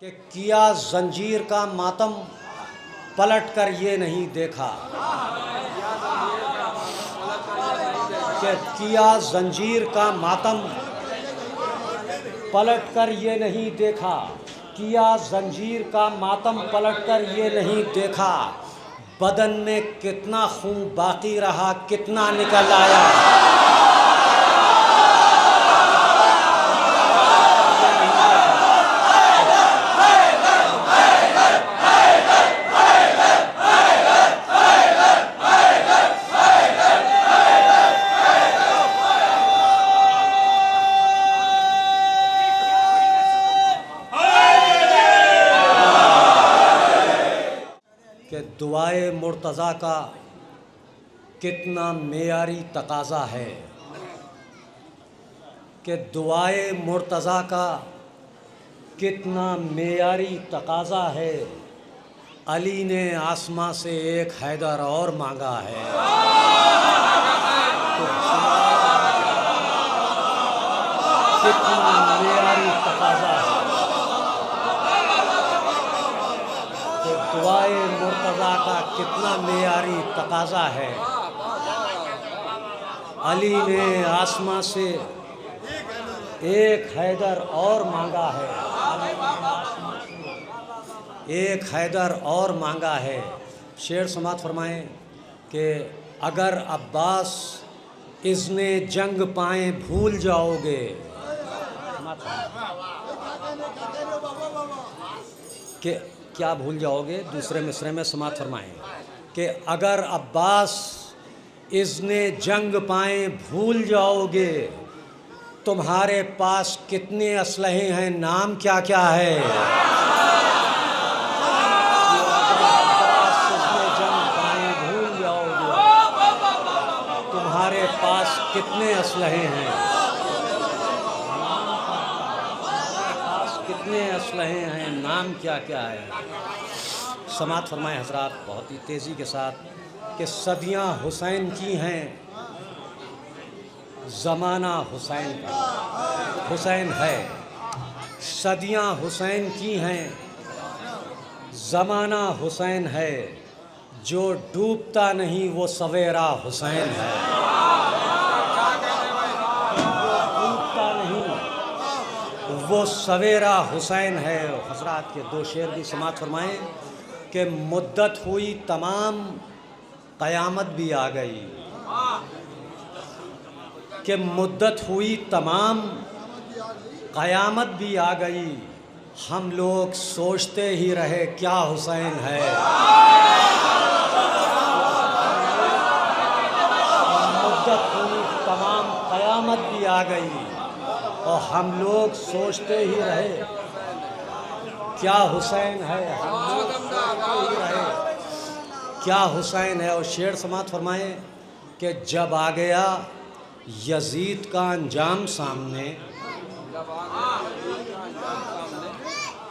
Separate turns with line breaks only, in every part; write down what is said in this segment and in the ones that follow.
कि किया जंजीर का मातम पलट कर ये नहीं देखा, कि किया जंजीर का मातम पलट कर ये नहीं देखा, किया जंजीर का मातम पलट कर ये नहीं देखा। बदन में कितना खून बाकी रहा, कितना निकल आया। कि दुआए मुर्तज़ा का कितना मेयारी तकाज़ा है, कि दुआए मुर्तज़ा का कितना मेयारी तकाज़ा है। अली ने आसमां से एक हैदर और मांगा है। कितना मेयारी तकाज़ा है, कि दुआए मुर्तज़ा का कितना मेयारी तकाज़ा है। अली ने आसमां से एक हैदर और मांगा है, एक हैदर और मांगा है। शेर समात फरमाएं कि अगर अब्बास इज़्ने जंग पाएँ भूल जाओगे, कि क्या भूल जाओगे। दूसरे मिसरे में समात फरमाएं कि अगर अब्बास इज़्ने जंग पाएँ भूल जाओगे, तुम्हारे पास कितने असलहे हैं, नाम क्या क्या है। भूल जाओगे, तुम्हारे पास कितने असलहे हैं, कितने असलहे हैं, नाम क्या क्या है। समात फरमाए हजरात बहुत ही तेज़ी के साथ कि सदियाँ हुसैन की हैं, ज़माना हुसैन का हुसैन है। सदियाँ हुसैन की हैं, ज़माना हुसैन है। जो डूबता नहीं वो सवेरा हुसैन है। डूबता नहीं वो सवेरा हुसैन है। हजरात के दो शेर भी समात फरमाएँ कि मुद्दत हुई तमाम क़यामत भी आ गई, कि मुद्दत हुई तमाम क़यामत भी आ गई। हम लोग सोचते ही रहे क्या हुसैन है। मुद्दत हुई तमाम क़यामत भी आ गई और हम लोग सोचते ही रहे क्या हुसैन है। हम लोग सोचते ही रहे क्या हुसैन है। और शेर समात फरमाएं कि जब आ गया यजीद का अंजाम सामने,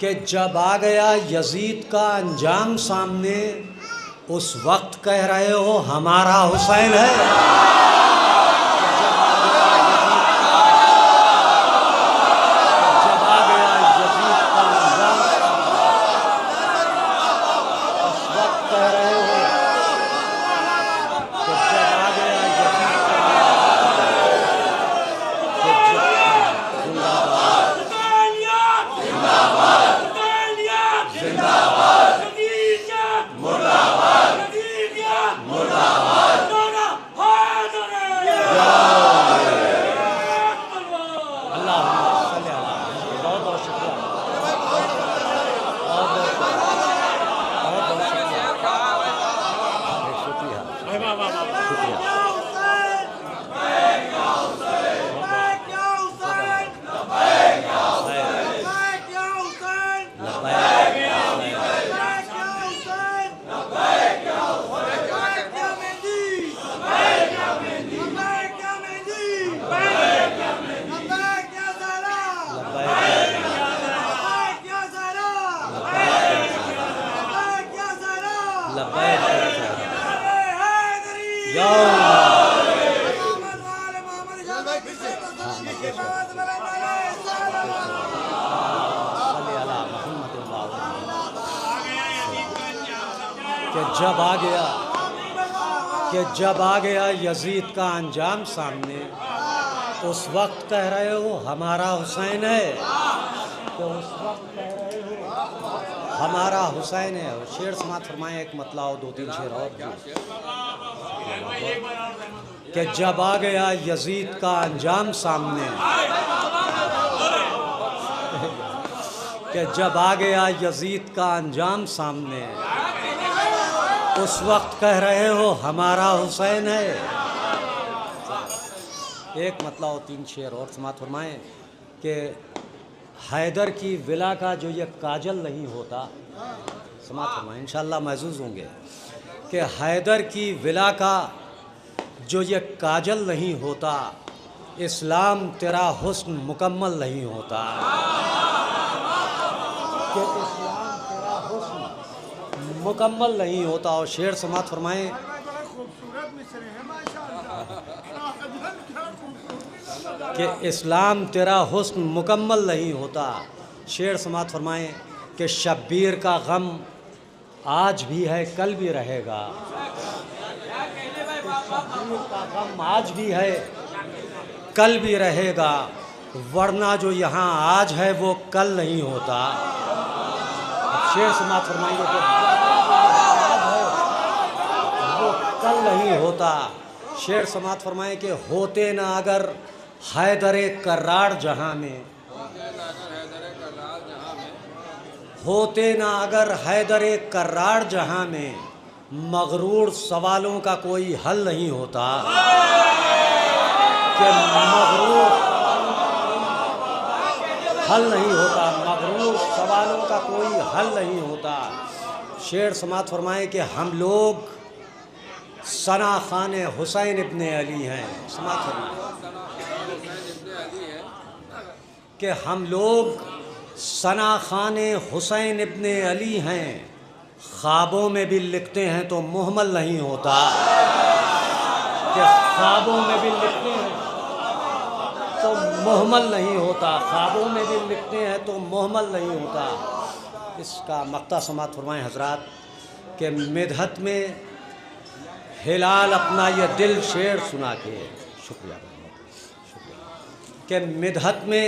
कि जब आ गया यजीद का अंजाम सामने, उस वक्त कह रहे हो हमारा हुसैन है। कि जब आ गया यजीद का अंजाम सामने, उस वक्त कह रहे हो हमारा हुसैन है, कि उस वक्त कह रहे हो हमारा हुसैन है। शेर समात फरमाएं, एक मतला हो, दो तीन शेर और कि जब आ गया यजीद का अंजाम सामने, कि जब आ गया यजीद का अंजाम सामने, उस वक्त कह रहे हो हमारा हुसैन है। एक मतला हो, तीन शेर और समात फरमाएं कि हैदर की विला का जो ये काजल नहीं होता, समात फरमाएं इंशाअल्लाह महसूस होंगे, कि हैदर की विला का जो ये काजल नहीं होता, इस्लाम तेरा हुस्न मुकम्मल नहीं होता। कि इस्लाम तेरा हुस्न मुकम्मल नहीं होता। और शेर समात फरमाएं कि इस्लाम तेरा हुस्न मुकम्मल नहीं होता। शेर समात फरमाएं कि शब्बीर का गम आज भी है कल भी रहेगा, शब्बीर का गम आज भी है कल भी रहेगा, वरना जो यहाँ आज है वो कल नहीं होता। अब शेर समात फरमाएंगे कि वो कल नहीं होता। शेर समात फरमाएं कि होते ना अगर हैदरे कर्रार जहाँ में, होते ना अगर हैदरे कर्रार जहाँ में, मगरूर सवालों का कोई हल नहीं होता। कि मगरूर हल नहीं होता, मगरूर सवालों का कोई हल नहीं होता। शेर समात फरमाएं कि हम लोग सना खान हुसैन इब्ने अली हैं। समात फरमाएं कि हम लोग सना खान हुसैन इब्ने अली हैं, ख्वाबों में भी लिखते हैं तो मुहम्मल नहीं होता। कि ख्वाबों में भी लिखते हैं तो मुहम्मल नहीं होता, ख्वाबों में भी लिखते हैं तो मुहम्मल नहीं होता। इसका मक्ता समात फरमाएं हजरात कि मिदहत में हिलाल अपना ये दिल शेर सुना के, शुक्रिया कि मिदहत में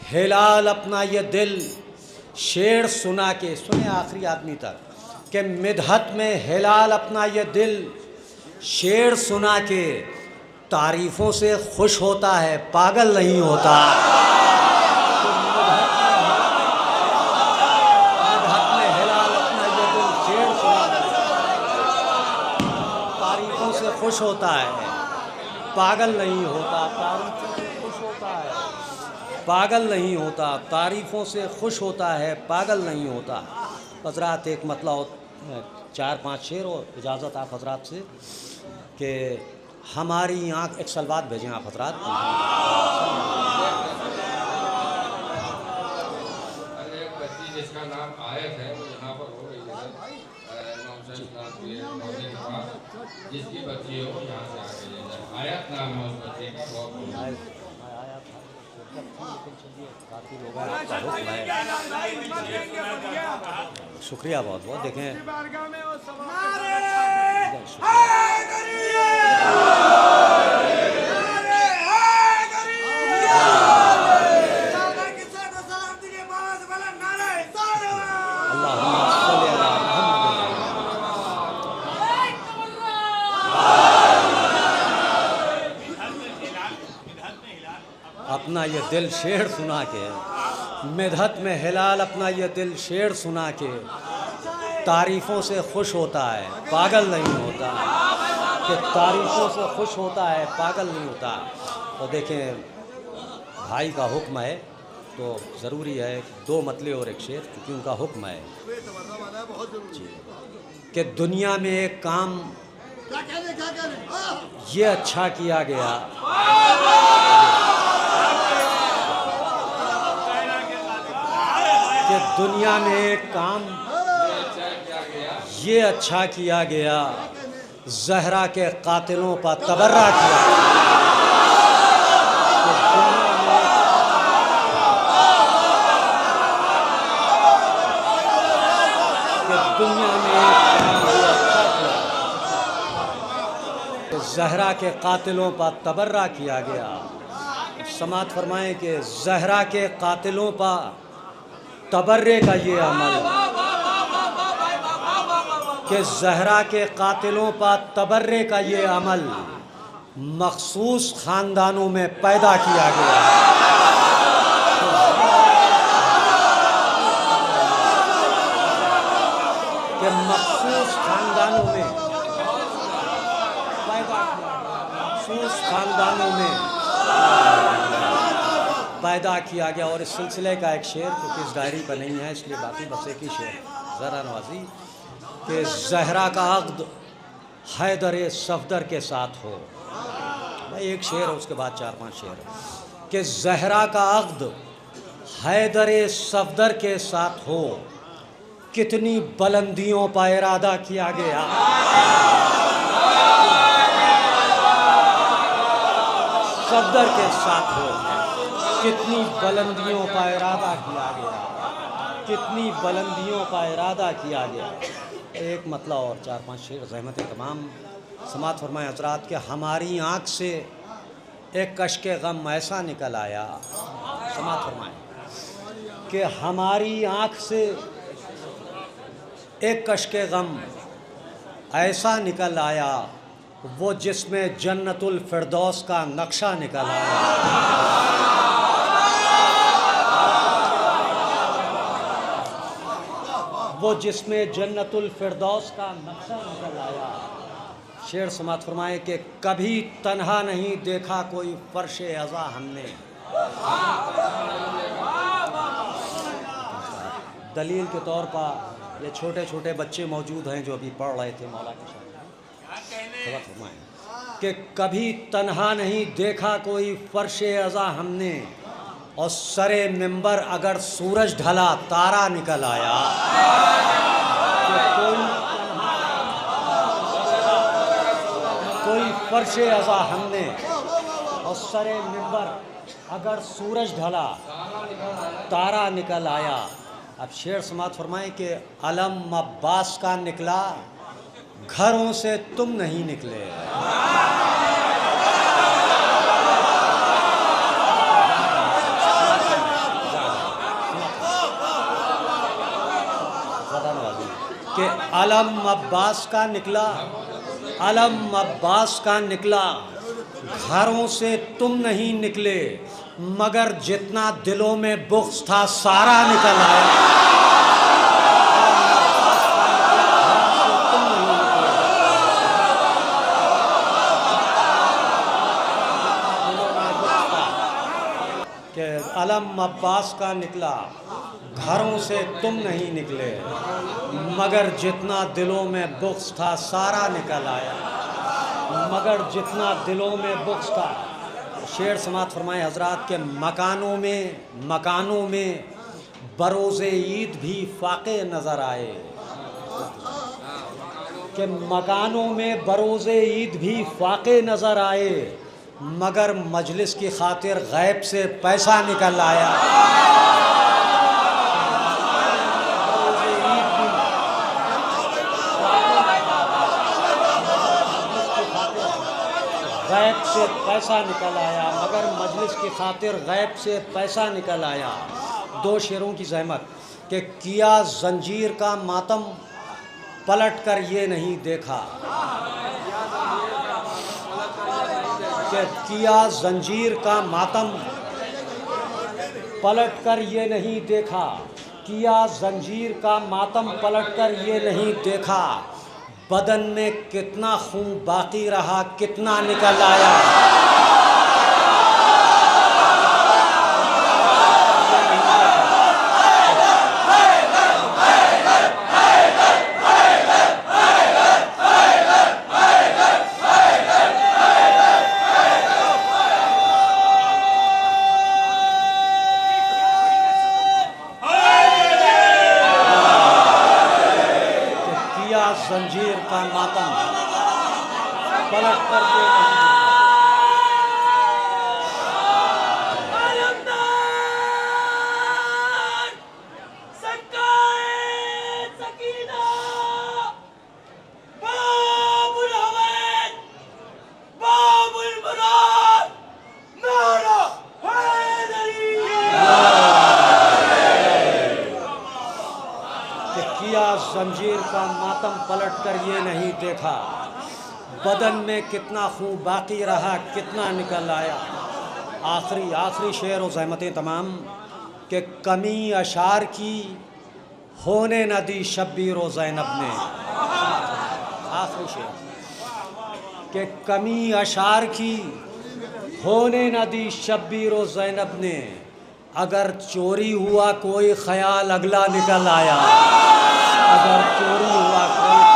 हिलाल अपना ये दिल शेर सुना के, सुने आखिरी आदमी तक, कि मिदहत में हिलाल अपना ये दिल शेर सुना के तारीफ़ों से खुश होता है, पागल नहीं होता। तो मिदहत में हिलाल अपना ये दिल शेर सुना के तारीफ़ों से खुश होता है, पागल नहीं होता। तारीफ़ों से खुश होता है, पागल नहीं होता। तारीफ़ों से खुश होता है, पागल नहीं होता। हज़रात एक मतलब 4-5 शेर और इजाज़त आप हज़रात से कि हमारी आँख, एक सलवात भेजें आप हज़रात।
एक बच्ची जिसका नाम आयत है, वो यहाँ पर हो गई है, जिसकी बच्ची हो यहाँ से आगे आयत नाम है उस बच्चे का। बहुत
शुक्रिया बहुत बहुत। देखें अपना ये दिल शेर सुना के, मिदहत में हिलाल अपना ये दिल शेर सुना के तारीफ़ों से खुश होता है, पागल नहीं होता। कि तारीफ़ों से खुश होता है, पागल नहीं होता। तो देखें भाई का हुक्म है तो ज़रूरी है 2 मतले और एक शेर, क्योंकि उनका हुक्म है कि दुनिया में एक काम ये अच्छा किया गया, कि दुनिया में एक काम ये अच्छा किया गया, ज़हरा के कातिलों पर तबर्रा किया। कि दुनिया में एक काम जहरा के कातिलों पर तबर्रा किया गया। समात फरमाएं कि जहरा के कातिलों पर तबर्रे का ये अमल, कि जहरा के कातिलों पर तबर्रे का ये अमल मखसूस ख़ानदानों में पैदा किया गया। कि मखसूस ख़ानदानों में पैदा किया गया, मखसूस ख़ानदानों में पैदा किया गया। और इस सिलसिले का एक शेर, क्योंकि इस डायरी पर नहीं है इसलिए बाकी बस एक ही शेर ज़रा नवाजी, कि जहरा का अक़्द हैदर सफदर के साथ हो। भाई एक शेर है, उसके बाद 4-5 शेर, कि जहरा का अक़्द हैदर सफदर के साथ हो, कितनी बुलंदियों पर इरादा किया गया। सफदर के साथ हो, कितनी बुलंदियों पर इरादा किया गया, कितनी बुलंदियों पर इरादा किया गया। एक मतलब और 4-5 शेर ज़हमत तमाम समात फरमाए हज़रात के हमारी आँख से एक कश्के गम ऐसा निकल आया। समात फरमाए कि हमारी आँख से एक कश्के गम ऐसा निकल आया, वो जिसमें जन्नतुल फिरदौस का नक्शा निकल आया। वो जिसमें जन्नतुल फिरदौस का नक्शा निकल आया। शेर समात फरमाए कि कभी तन्हा नहीं देखा कोई फर्शे अज़ा हमने। दलील के तौर पर ये छोटे छोटे बच्चे मौजूद हैं जो अभी पढ़ रहे थे मौला के शब्द फरमाए कि कभी तन्हा नहीं देखा कोई फर्शे अज़ा हमने, और सरे मिंबर अगर सूरज ढला तारा निकल आया। कोई फर्शे अज़ा हमने, और सरे मिंबर अगर सूरज ढला तारा निकल आया। अब शेर समात फरमाएं कि अलम अब्बास का निकला, घरों से तुम नहीं निकले। कि अलम अब्बास का निकला, अलम अब्बास का निकला, घरों से तुम नहीं निकले, मगर जितना दिलों में बुग़्ज़ था सारा निकल आया। कि अलम अब्बास का निकला, घरों से तुम नहीं निकले, मगर जितना दिलों में बुग़्ज़ था सारा निकल आया। मगर जितना दिलों में बुग़्ज़ था। शेर समात फरमाए हज़रात के मकानों में बरोज़े ईद भी फाक़े नज़र आए। कि मकानों में बरोज़े ईद भी फाक़े नज़र आए, मगर मजलिस की खातिर गैब से पैसा निकल आया। गैब से पैसा निकल आया, मगर मजलिस की खातिर गैब से पैसा निकल आया। 2 शेरों की ज़हमत कि किया जंजीर का मातम पलट कर ये नहीं देखा। कि किया जंजीर का मातम पलट कर ये नहीं देखा, किया जंजीर का मातम पलट कर ये नहीं देखा, बदन में कितना खून बाकी रहा कितना निकल आया। जंजीर का मातम पलट करके जंजीर का मातम पलट कर ये नहीं देखा, बदन में कितना खून बाकी रहा, कितना निकल आया। आखिरी शेर और ज़हमतें तमाम कि कमी अशार की होने न दी शब्बीर व ज़ैनब ने। आखिरी शेर कि कमी अशार की होने न दी शब्बीर व ज़ैनब ने, अगर चोरी हुआ कोई ख्याल अगला निकल आया। अगर चोरी हुआ कोई